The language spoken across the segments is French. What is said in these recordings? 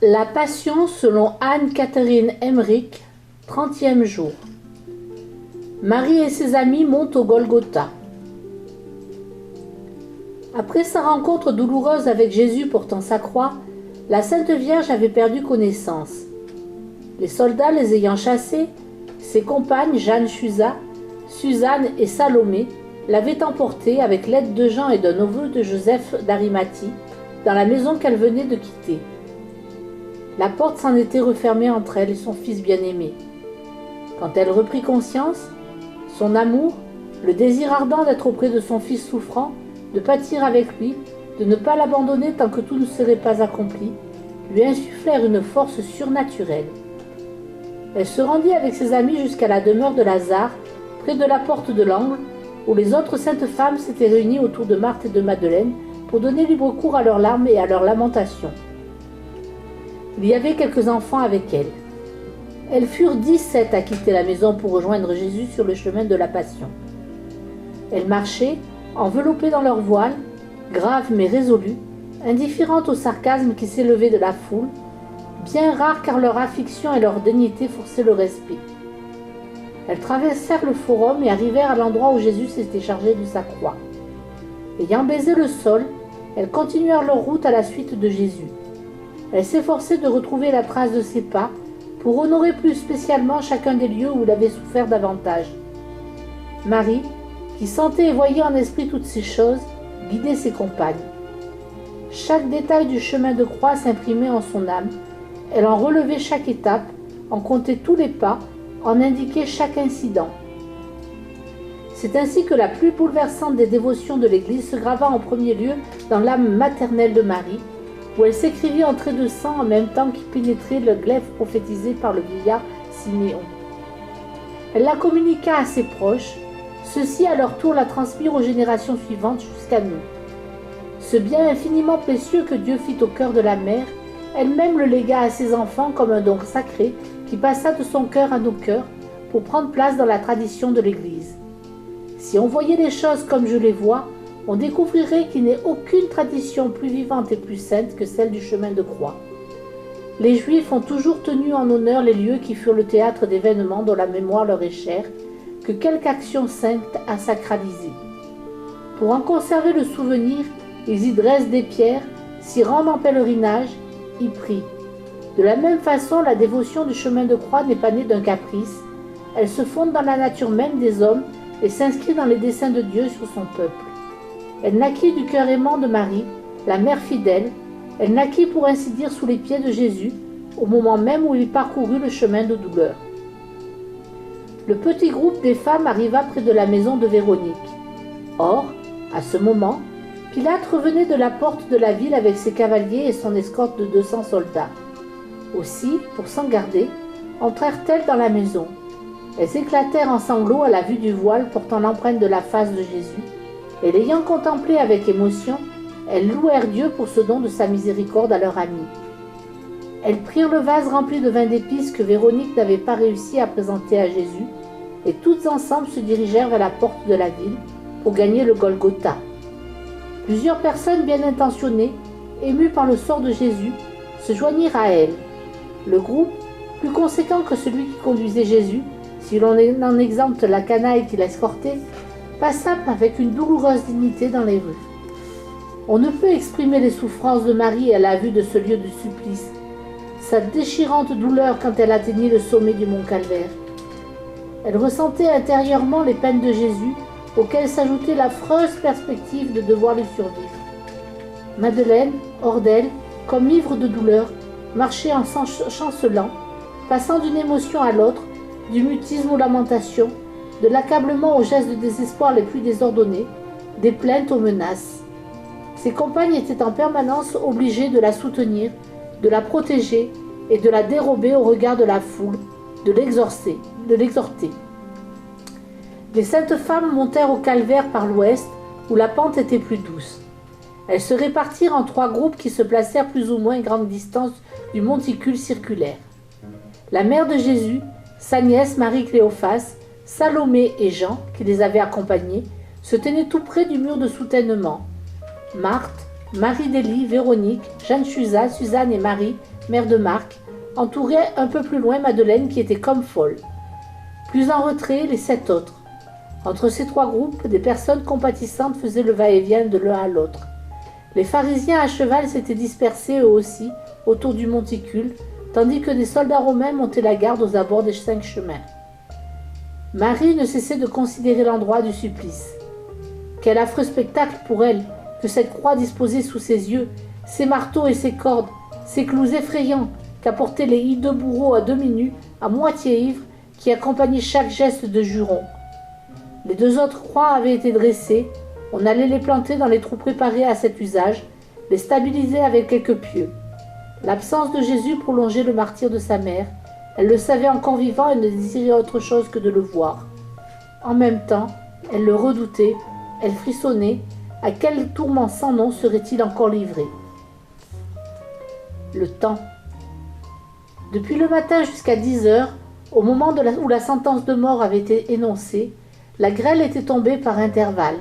La Passion selon Anne-Catherine Emmerich, 30e jour. Marie et ses amis montent au Golgotha. Après sa rencontre douloureuse avec Jésus portant sa croix, la Sainte Vierge avait perdu connaissance. Les soldats les ayant chassés, ses compagnes Jeanne Chusa, Suzanne et Salomé l'avaient emportée avec l'aide de Jean et d'un neveu de Joseph d'Arimathie dans la maison qu'elle venait de quitter. La porte s'en était refermée entre elle et son fils bien-aimé. Quand elle reprit conscience, son amour, le désir ardent d'être auprès de son fils souffrant, de pâtir avec lui, de ne pas l'abandonner tant que tout ne serait pas accompli, lui insufflèrent une force surnaturelle. Elle se rendit avec ses amis jusqu'à la demeure de Lazare, près de la porte de l'angle, où les autres saintes femmes s'étaient réunies autour de Marthe et de Madeleine pour donner libre cours à leurs larmes et à leurs lamentations. Il y avait quelques enfants avec elles. Elles furent 17 à quitter la maison pour rejoindre Jésus sur le chemin de la Passion. Elles marchaient, enveloppées dans leur voile, graves mais résolues, indifférentes au sarcasme qui s'élevait de la foule, bien rares car leur affliction et leur dignité forçaient le respect. Elles traversèrent le forum et arrivèrent à l'endroit où Jésus s'était chargé de sa croix. Ayant baisé le sol, elles continuèrent leur route à la suite de Jésus. Elles s'efforçaient de retrouver la trace de ses pas pour honorer plus spécialement chacun des lieux où il avait souffert davantage. Marie, qui sentait et voyait en esprit toutes ces choses, guidait ses compagnes. Chaque détail du chemin de croix s'imprimait en son âme. Elle en relevait chaque étape, en comptait tous les pas, en indiquait chaque incident. C'est ainsi que la plus bouleversante des dévotions de l'Église se grava en premier lieu dans l'âme maternelle de Marie, où elle s'écrivit en traits de sang en même temps qu'y pénétrait le glaive prophétisé par le vieillard Siméon. Elle la communiqua à ses proches, ceux-ci à leur tour la transmirent aux générations suivantes jusqu'à nous. Ce bien infiniment précieux que Dieu fit au cœur de la mère, elle-même le légua à ses enfants comme un don sacré qui passa de son cœur à nos cœurs pour prendre place dans la tradition de l'Église. Si on voyait les choses comme je les vois, on découvrirait qu'il n'est aucune tradition plus vivante et plus sainte que celle du chemin de croix. Les Juifs ont toujours tenu en honneur les lieux qui furent le théâtre d'événements dont la mémoire leur est chère, que quelque action sainte a sacralisé. Pour en conserver le souvenir, ils y dressent des pierres, s'y rendent en pèlerinage, y prient. De la même façon, la dévotion du chemin de croix n'est pas née d'un caprice, elle se fonde dans la nature même des hommes et s'inscrit dans les desseins de Dieu sur son peuple. Elle naquit du cœur aimant de Marie, la mère fidèle. Elle naquit pour ainsi dire sous les pieds de Jésus, au moment même où il parcourut le chemin de douleur. Le petit groupe des femmes arriva près de la maison de Véronique. Or, à ce moment, Pilate revenait de la porte de la ville avec ses cavaliers et son escorte de 200 soldats. Aussi, pour s'en garder, entrèrent-elles dans la maison. Elles éclatèrent en sanglots à la vue du voile portant l'empreinte de la face de Jésus, et l'ayant contemplé avec émotion, elles louèrent Dieu pour ce don de sa miséricorde à leur amie. Elles prirent le vase rempli de vin d'épices que Véronique n'avait pas réussi à présenter à Jésus, et toutes ensemble se dirigèrent vers la porte de la ville pour gagner le Golgotha. Plusieurs personnes bien intentionnées, émues par le sort de Jésus, se joignirent à elles. Le groupe, plus conséquent que celui qui conduisait Jésus, si l'on en exempte la canaille qui l'escortait, passa avec une douloureuse dignité dans les rues. On ne peut exprimer les souffrances de Marie à la vue de ce lieu de supplice, sa déchirante douleur quand elle atteignit le sommet du mont Calvaire. Elle ressentait intérieurement les peines de Jésus, auxquelles s'ajoutait l'affreuse perspective de devoir lui survivre. Madeleine, hors d'elle, comme ivre de douleur, marchait en chancelant, passant d'une émotion à l'autre, du mutisme aux lamentations, de l'accablement aux gestes de désespoir les plus désordonnés, des plaintes aux menaces. Ses compagnes étaient en permanence obligées de la soutenir, de la protéger et de la dérober au regard de la foule, de l'exhorter. Les saintes femmes montèrent au calvaire par l'ouest, où la pente était plus douce. Elles se répartirent en 3 groupes qui se placèrent plus ou moins à grande distance du monticule circulaire. La mère de Jésus, sa nièce Marie-Cléophas, Salomé et Jean, qui les avaient accompagnés, se tenaient tout près du mur de soutènement. Marthe, Marie d'Élie, Véronique, Jeanne Chusa, Suzanne et Marie mère de Marc, entouraient un peu plus loin Madeleine qui était comme folle. Plus en retrait, les 7 autres. Entre ces 3 groupes, des personnes compatissantes faisaient le va-et-vient de l'un à l'autre. Les pharisiens à cheval s'étaient dispersés eux aussi autour du monticule, tandis que des soldats romains montaient la garde aux abords des 5 chemins. Marie ne cessait de considérer l'endroit du supplice. Quel affreux spectacle pour elle que cette croix disposée sous ses yeux, ces marteaux et ces cordes, ces clous effrayants qu'apportaient les hideux bourreaux à demi nus, à moitié ivres, qui accompagnaient chaque geste de juron. Les 2 autres croix avaient été dressées, on allait les planter dans les trous préparés à cet usage, les stabiliser avec quelques pieux. L'absence de Jésus prolongeait le martyre de sa mère, elle le savait encore vivant et ne désirait autre chose que de le voir. En même temps, elle le redoutait, elle frissonnait, à quel tourment sans nom serait-il encore livré? Le temps. Depuis le matin jusqu'à 10 heures, au moment où la sentence de mort avait été énoncée, la grêle était tombée par intervalles.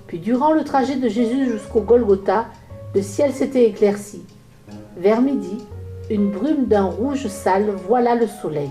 Puis durant le trajet de Jésus jusqu'au Golgotha, le ciel s'était éclairci. Vers midi, une brume d'un rouge sale voila le soleil.